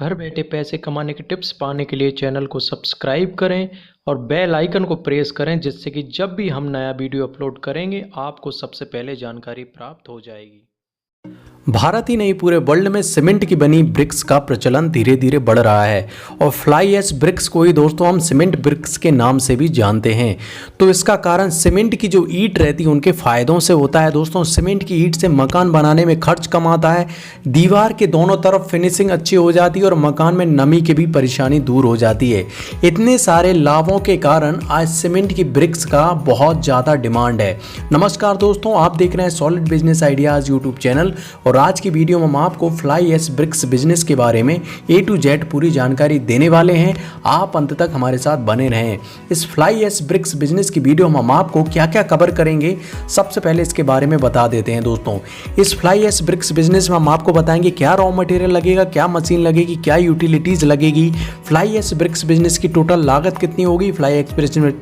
घर बैठे पैसे कमाने के टिप्स पाने के लिए चैनल को सब्सक्राइब करें और बेल आइकन को प्रेस करें, जिससे कि जब भी हम नया वीडियो अपलोड करेंगे आपको सबसे पहले जानकारी प्राप्त हो जाएगी। भारत ही नहीं पूरे वर्ल्ड में सीमेंट की बनी ब्रिक्स का प्रचलन धीरे धीरे बढ़ रहा है और फ्लाई ऐश ब्रिक्स को ही दोस्तों हम सीमेंट ब्रिक्स के नाम से भी जानते हैं। तो इसका कारण सीमेंट की जो ईंट रहती है उनके फायदों से होता है। दोस्तों सीमेंट की ईंट से मकान बनाने में खर्च कम आता है, दीवार के दोनों तरफ फिनिशिंग अच्छी हो जाती है और मकान में नमी की भी परेशानी दूर हो जाती है। इतने सारे लाभों के कारण आज सीमेंट की ब्रिक्स का बहुत ज़्यादा डिमांड है। नमस्कार दोस्तों, आप देख रहे हैं solid business ideas YouTube channel और आज की वीडियो में हम आपको फ्लाई ऐश ब्रिक्स बिजनेस के बारे में A to Z पूरी जानकारी देने वाले हैं। आप अंत तक हमारे साथ बने रहें। इस फ्लाई ऐश ब्रिक्स बिजनेस की वीडियो में हम आपको क्या क्या कवर करेंगे, सबसे पहले इसके बारे में बता देते हैं। दोस्तों इस फ्लाई ऐश ब्रिक्स बिजनेस में हम आपको बताएंगे क्या रॉ मटेरियल लगेगा, क्या मशीन लगेगी, क्या यूटिलिटीज लगेगी, फ्लाई ऐश ब्रिक्स बिजनेस की टोटल लागत कितनी होगी, फ्लाई ऐश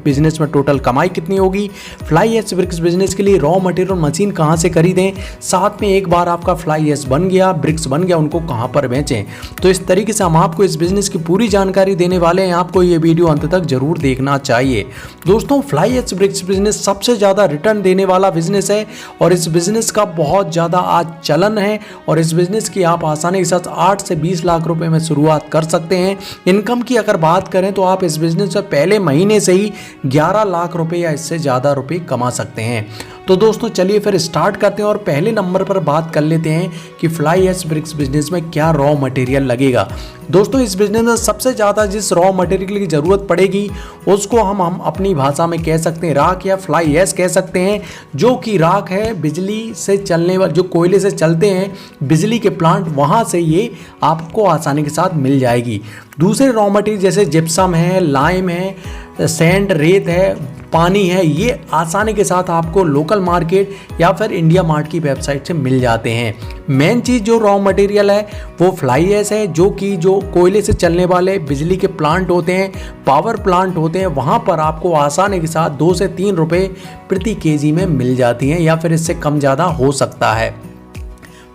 बिजनेस में टोटल कमाई कितनी होगी, फ्लाई ऐश ब्रिक्स बिजनेस के लिए रॉ मटेरियल मशीन कहाँ से खरीदें, साथ में एक बार आपका फ्लाई ऐश बन गया, ब्रिक्स बन गया, उनको कहां पर बेचें। तो इस तरीके से हम आपको इस बिजनेस की पूरी जानकारी देने वाले हैं। आपको ये वीडियो अंत तक जरूर देखना चाहिए। दोस्तों फ्लाई ऐश ब्रिक्स बिजनेस सबसे ज्यादा रिटर्न देने वाला बिजनेस है और इस बिजनेस का बहुत ज्यादा आज चलन है और इस बिजनेस की आप आसानी के साथ 8 से 20 लाख रुपए में शुरुआत कर सकते हैं। इनकम की अगर बात करें तो आप इस बिजनेस में पहले महीने से ही 11 लाख रुपए या इससे ज्यादा रुपए कमा सकते हैं। तो दोस्तों चलिए फिर स्टार्ट करते हैं और पहले नंबर पर बात कर लेते हैं कि फ्लाई ऐश ब्रिक्स बिजनेस में क्या रॉ मटेरियल लगेगा। दोस्तों इस बिजनेस में सबसे ज़्यादा जिस रॉ मटेरियल की ज़रूरत पड़ेगी उसको हम अपनी भाषा में कह सकते हैं राख या फ्लाई ऐश कह सकते हैं, जो कि राख है बिजली से चलने वाले, जो कोयले से चलते हैं बिजली के प्लांट, वहाँ से ये आपको आसानी के साथ मिल जाएगी। दूसरे रॉ मटेरियल जैसे जिप्सम है, लाइम है, सैंड, रेत है, पानी है, ये आसानी के साथ आपको लोकल मार्केट या फिर इंडिया मार्ट की वेबसाइट से मिल जाते हैं। मेन चीज़ जो रॉ मटेरियल है वो फ्लाई ऐश है, जो कि जो कोयले से चलने वाले बिजली के प्लांट होते हैं, पावर प्लांट होते हैं, वहाँ पर आपको आसानी के साथ 2 से 3 रुपये प्रति केजी में मिल जाती हैं या फिर इससे कम ज़्यादा हो सकता है।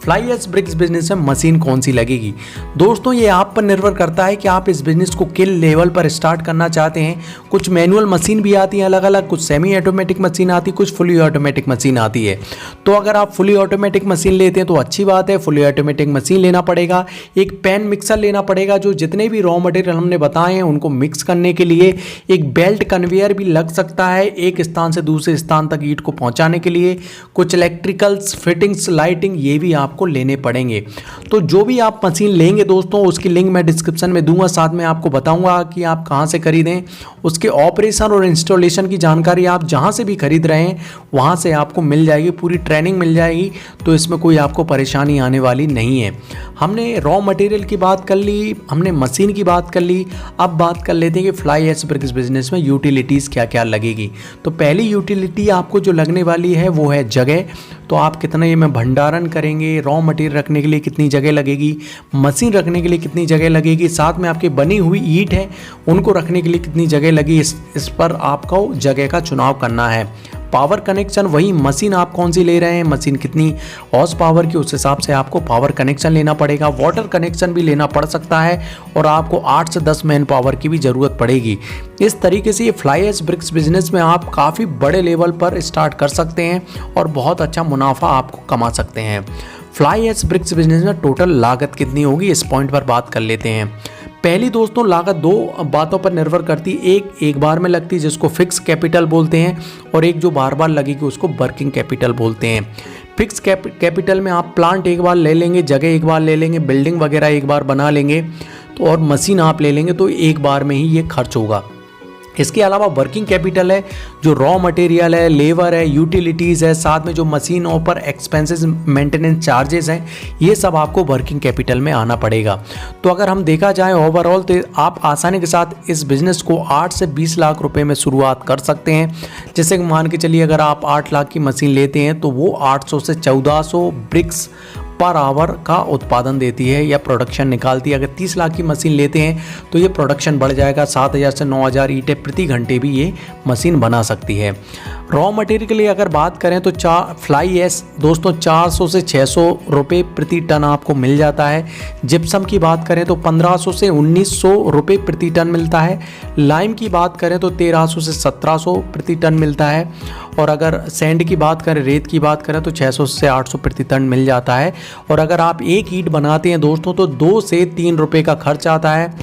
फ्लाई ऐश ब्रिक्स बिजनेस में मशीन कौन सी लगेगी? दोस्तों ये आप पर निर्भर करता है कि आप इस बिजनेस को किस लेवल पर स्टार्ट करना चाहते हैं। कुछ मैनुअल मशीन भी आती है अलग अलग, कुछ सेमी ऑटोमेटिक मशीन आती है, कुछ फुली ऑटोमेटिक मशीन आती है। तो अगर आप फुली ऑटोमेटिक मशीन लेते हैं तो अच्छी बात है, फुली ऑटोमेटिक मशीन लेना पड़ेगा। एक पैन मिक्सर लेना पड़ेगा, जो जितने भी रॉ मटेरियल हमने बताए हैं उनको मिक्स करने के लिए। एक बेल्ट कन्वेयर भी लग सकता है एक स्थान से दूसरे स्थान तक ईंट को पहुँचाने के लिए। कुछ इलेक्ट्रिकल्स, फिटिंग्स, लाइटिंग, ये भी आपको लेने पड़ेंगे। तो जो भी आप मशीन लेंगे दोस्तों उसकी लिंक मैं डिस्क्रिप्शन में दूंगा, साथ में आपको बताऊंगा कि आप कहां से खरीदें। उसके ऑपरेशन और इंस्टॉलेशन की जानकारी आप जहां से भी खरीद रहे हैं वहां से आपको मिल जाएगी, पूरी ट्रेनिंग मिल जाएगी। तो इसमें कोई आपको परेशानी आने वाली नहीं है। हमने रॉ मटेरियल की बात कर ली, हमने मशीन की बात कर ली, अब बात कर लेते हैं कि फ्लाई ऐश ब्रिक्स बिजनेस में यूटिलिटीज़ क्या क्या लगेगी। तो पहली यूटिलिटी आपको जो लगने वाली है वो है जगह। तो आप कितने में भंडारण करेंगे, रॉ मटेरियल रखने के लिए कितनी जगह लगेगी, मशीन रखने के लिए कितनी जगह लगेगी, साथ में आपकी बनी हुई ईंट है उनको रखने के लिए कितनी जगह लगी, इस पर आपको जगह का चुनाव करना है। पावर कनेक्शन, वही मशीन आप कौन सी ले रहे हैं, मशीन कितनी हॉर्स पावर की, उस हिसाब से आपको पावर कनेक्शन लेना पड़ेगा। वाटर कनेक्शन भी लेना पड़ सकता है और आपको 8 से 10 मैन पावर की भी ज़रूरत पड़ेगी। इस तरीके से ये फ्लाई ऐश ब्रिक्स बिजनेस में आप काफ़ी बड़े लेवल पर स्टार्ट कर सकते हैं और बहुत अच्छा मुनाफा आपको कमा सकते हैं। फ्लाई ऐश ब्रिक्स बिजनेस में टोटल लागत कितनी होगी, इस पॉइंट पर बात कर लेते हैं। पहली दोस्तों लागत 2 बातों पर निर्भर करती है। एक बार में लगती है जिसको फिक्स कैपिटल बोलते हैं और एक जो बार बार लगेगी उसको वर्किंग कैपिटल बोलते हैं। फिक्स कैपिटल में आप प्लांट एक बार ले लेंगे, जगह एक बार ले लेंगे, बिल्डिंग वगैरह एक बार बना लेंगे तो और मशीन आप ले लेंगे तो एक बार में ही ये खर्च होगा। इसके अलावा वर्किंग कैपिटल है, जो रॉ मटेरियल है, लेबर है, यूटिलिटीज़ है, साथ में जो मशीनों पर एक्सपेंसेस, मेंटेनेंस चार्जेस हैं, ये सब आपको वर्किंग कैपिटल में आना पड़ेगा। तो अगर हम देखा जाए ओवरऑल तो आप आसानी के साथ इस बिज़नेस को 8 से 20 लाख रुपए में शुरुआत कर सकते हैं। जैसे कि मान के चलिए अगर आप 8 लाख की मशीन लेते हैं तो वो 800 से 1400 ब्रिक्स पर आवर का उत्पादन देती है या प्रोडक्शन निकालती है। अगर 30 लाख की मशीन लेते हैं तो ये प्रोडक्शन बढ़ जाएगा, 7000 से 9000 ईंटें प्रति घंटे भी ये मशीन बना सकती है। रॉ मटेरियल के लिए अगर बात करें तो फ्लाई ऐश दोस्तों 400 से 600 रुपये प्रति टन आपको मिल जाता है। जिप्सम की बात करें तो 1500 से 1900 रुपये प्रति टन मिलता है। लाइम की बात करें तो 1300 से 1700 प्रति टन मिलता है। और अगर सैंड की बात करें, रेत की बात करें तो 600 से 800 प्रति टन मिल जाता है। और अगर आप एक ईंट बनाते हैं दोस्तों तो 2 से 3 रुपये का खर्च आता है।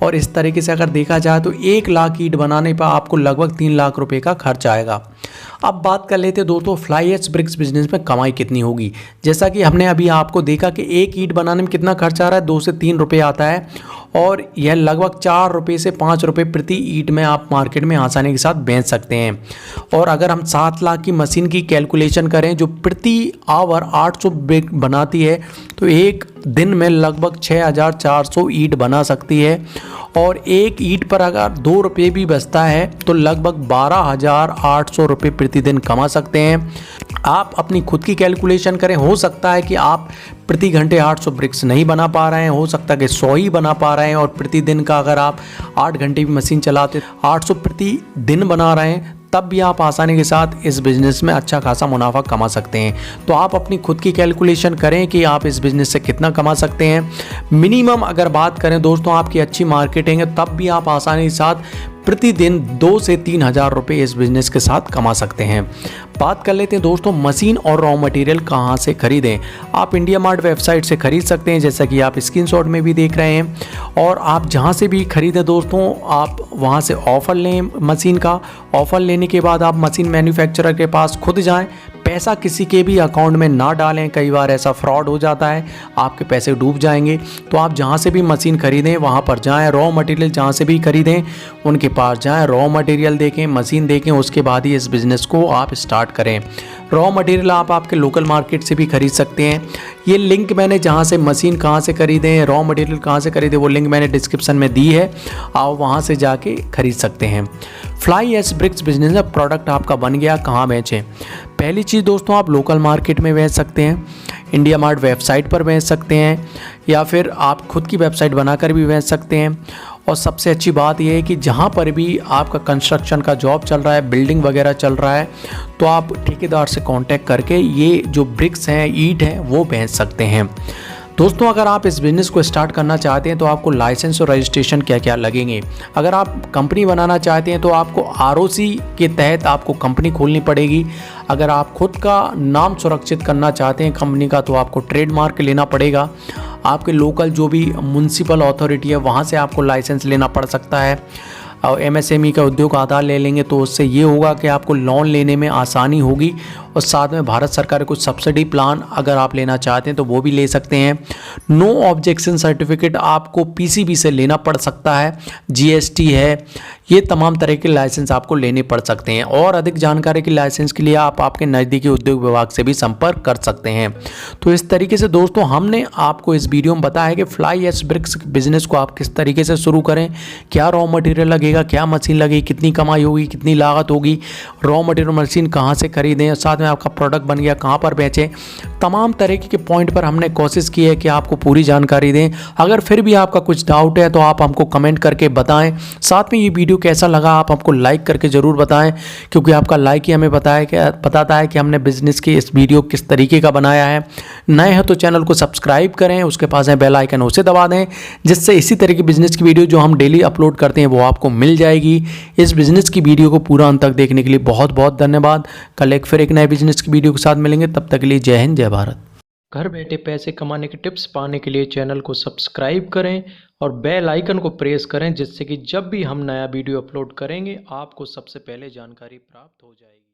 और इस तरीके से अगर देखा जाए तो 1 लाख ईंट बनाने पर आपको लगभग 3 लाख रुपए का खर्च आएगा। अब बात कर लेते हैं दोस्तों फ्लाई ऐश ब्रिक्स बिजनेस में कमाई कितनी होगी। जैसा कि हमने अभी आपको देखा कि एक ईंट बनाने में कितना खर्च आ रहा है, 2 से 3 रुपये आता है। और यह लगभग 4 रुपये से 5 रुपये प्रति ईंट में आप मार्केट में आसानी के साथ बेच सकते हैं। और अगर हम 7 लाख की मशीन की कैलकुलेशन करें जो प्रति आवर 800 ब्रिक बनाती है तो एक दिन में लगभग 6400 ईंट बना सकती है। और एक ईंट पर अगर 2 रुपये भी बचता है तो लगभग 12800 रुपये प्रतिदिन कमा सकते हैं। आप अपनी खुद की कैलकुलेशन करें, हो सकता है कि आप प्रति घंटे 800 ब्रिक्स नहीं बना पा रहे हैं, हो सकता है कि 100 ही बना पा रहे हैं। और प्रतिदिन का अगर आप 8 घंटे भी मशीन चलाते 800 प्रति दिन बना रहे हैं तब भी आप आसानी के साथ इस बिज़नेस में अच्छा खासा मुनाफा कमा सकते हैं। तो आप अपनी खुद की कैलकुलेशन करें कि आप इस बिज़नेस से कितना कमा सकते हैं। मिनिमम अगर बात करें दोस्तों आपकी अच्छी मार्केटिंग है तब भी आप आसानी के साथ प्रतिदिन 2 से 3 हज़ार रुपये इस बिज़नेस के साथ कमा सकते हैं। बात कर लेते हैं दोस्तों मशीन और रॉ मटेरियल कहाँ से खरीदें। आप इंडिया मार्ट वेबसाइट से खरीद सकते हैं, जैसा कि आप स्क्रीनशॉट में भी देख रहे हैं। और आप जहाँ से भी खरीदें दोस्तों आप वहाँ से ऑफ़र लें मशीन का। ऑफ़र लेने के बाद आप मशीन मैन्युफैक्चरर के पास खुद जाएँ, पैसा किसी के भी अकाउंट में ना डालें। कई बार ऐसा फ्रॉड हो जाता है, आपके पैसे डूब जाएंगे। तो आप जहाँ से भी मशीन खरीदें वहाँ पर जाएं, रॉ मटेरियल जहाँ से भी खरीदें उनके पास जाएं, रॉ मटेरियल देखें, मशीन देखें, उसके बाद ही इस बिज़नेस को आप स्टार्ट करें। रॉ मटेरियल आप आपके लोकल मार्केट से भी खरीद सकते हैं। ये लिंक मैंने जहाँ से मशीन कहाँ से खरीदें, रॉ मटेरियल कहाँ से खरीदें, वो लिंक मैंने डिस्क्रिप्शन में दी है, आप वहाँ से जाके खरीद सकते हैं। फ्लाई ऐश ब्रिक्स बिजनेस में प्रोडक्ट आपका बन गया, कहाँ बेचें। पहली चीज़ दोस्तों आप लोकल मार्केट में बेच सकते हैं, इंडिया मार्ट वेबसाइट पर बेच सकते हैं, या फिर आप खुद की वेबसाइट बनाकर भी बेच सकते हैं। और सबसे अच्छी बात यह है कि जहाँ पर भी आपका कंस्ट्रक्शन का जॉब चल रहा है, बिल्डिंग वगैरह चल रहा है, तो आप ठेकेदार से कांटेक्ट करके ये जो ब्रिक्स हैं, ईंट हैं, वो बेच सकते हैं। दोस्तों अगर आप इस बिज़नेस को स्टार्ट करना चाहते हैं तो आपको लाइसेंस और रजिस्ट्रेशन क्या क्या लगेंगे। अगर आप कंपनी बनाना चाहते हैं तो आपको आरओसी के तहत आपको कंपनी खोलनी पड़ेगी। अगर आप खुद का नाम सुरक्षित करना चाहते हैं कंपनी का तो आपको ट्रेडमार्क लेना पड़ेगा। आपके लोकल जो भी म्युनिसिपल अथॉरिटी है वहाँ से आपको लाइसेंस लेना पड़ सकता है। और एमएसएमई का उद्योग आधार ले लेंगे तो उससे ये होगा कि आपको लोन लेने में आसानी होगी। और साथ में भारत सरकार कुछ सब्सिडी प्लान अगर आप लेना चाहते हैं तो वो भी ले सकते हैं। नो ऑब्जेक्शन सर्टिफिकेट आपको पीसीबी से लेना पड़ सकता है, जीएसटी है, ये तमाम तरह के लाइसेंस आपको लेने पड़ सकते हैं। और अधिक जानकारी के लाइसेंस के लिए आप आपके नज़दीकी उद्योग विभाग से भी संपर्क कर सकते हैं। तो इस तरीके से दोस्तों हमने आपको इस वीडियो में बताया कि फ्लाई ऐश ब्रिक्स बिजनेस को आप किस तरीके से शुरू करें, क्या रॉ मटेरियल लगेगा, क्या मशीन लगेगी, कितनी कमाई होगी, कितनी लागत होगी, रॉ मटेरियल मशीन कहाँ से खरीदें, साथ में आपका प्रोडक्ट बन गया कहाँ पर बेचें। तमाम तरीके के पॉइंट पर हमने कोशिश की है कि आपको पूरी जानकारी दें। अगर फिर भी आपका कुछ डाउट है तो आप हमको कमेंट करके बताएं। साथ में ये वीडियो कैसा लगा आप हमको लाइक करके ज़रूर बताएं, क्योंकि आपका लाइक ही हमें बताता है कि हमने बिजनेस की इस वीडियो किस तरीके का बनाया है। नए हैं तो चैनल को सब्सक्राइब करें, उसके पास है बेल आइकन, उसे दबा दें, जिससे इसी तरह की बिजनेस की वीडियो जो हम डेली अपलोड करते हैं वो आपको मिल जाएगी। इस बिजनेस की वीडियो को पूरा अंत तक देखने के लिए बहुत बहुत धन्यवाद। कल फिर एक नए बिजनेस की वीडियो के साथ मिलेंगे, तब तक के लिए जय हिंद, जय भारत। घर बैठे पैसे कमाने के टिप्स पाने के लिए चैनल को सब्सक्राइब करें और बेल आइकन को प्रेस करें, जिससे कि जब भी हम नया वीडियो अपलोड करेंगे आपको सबसे पहले जानकारी प्राप्त हो जाएगी।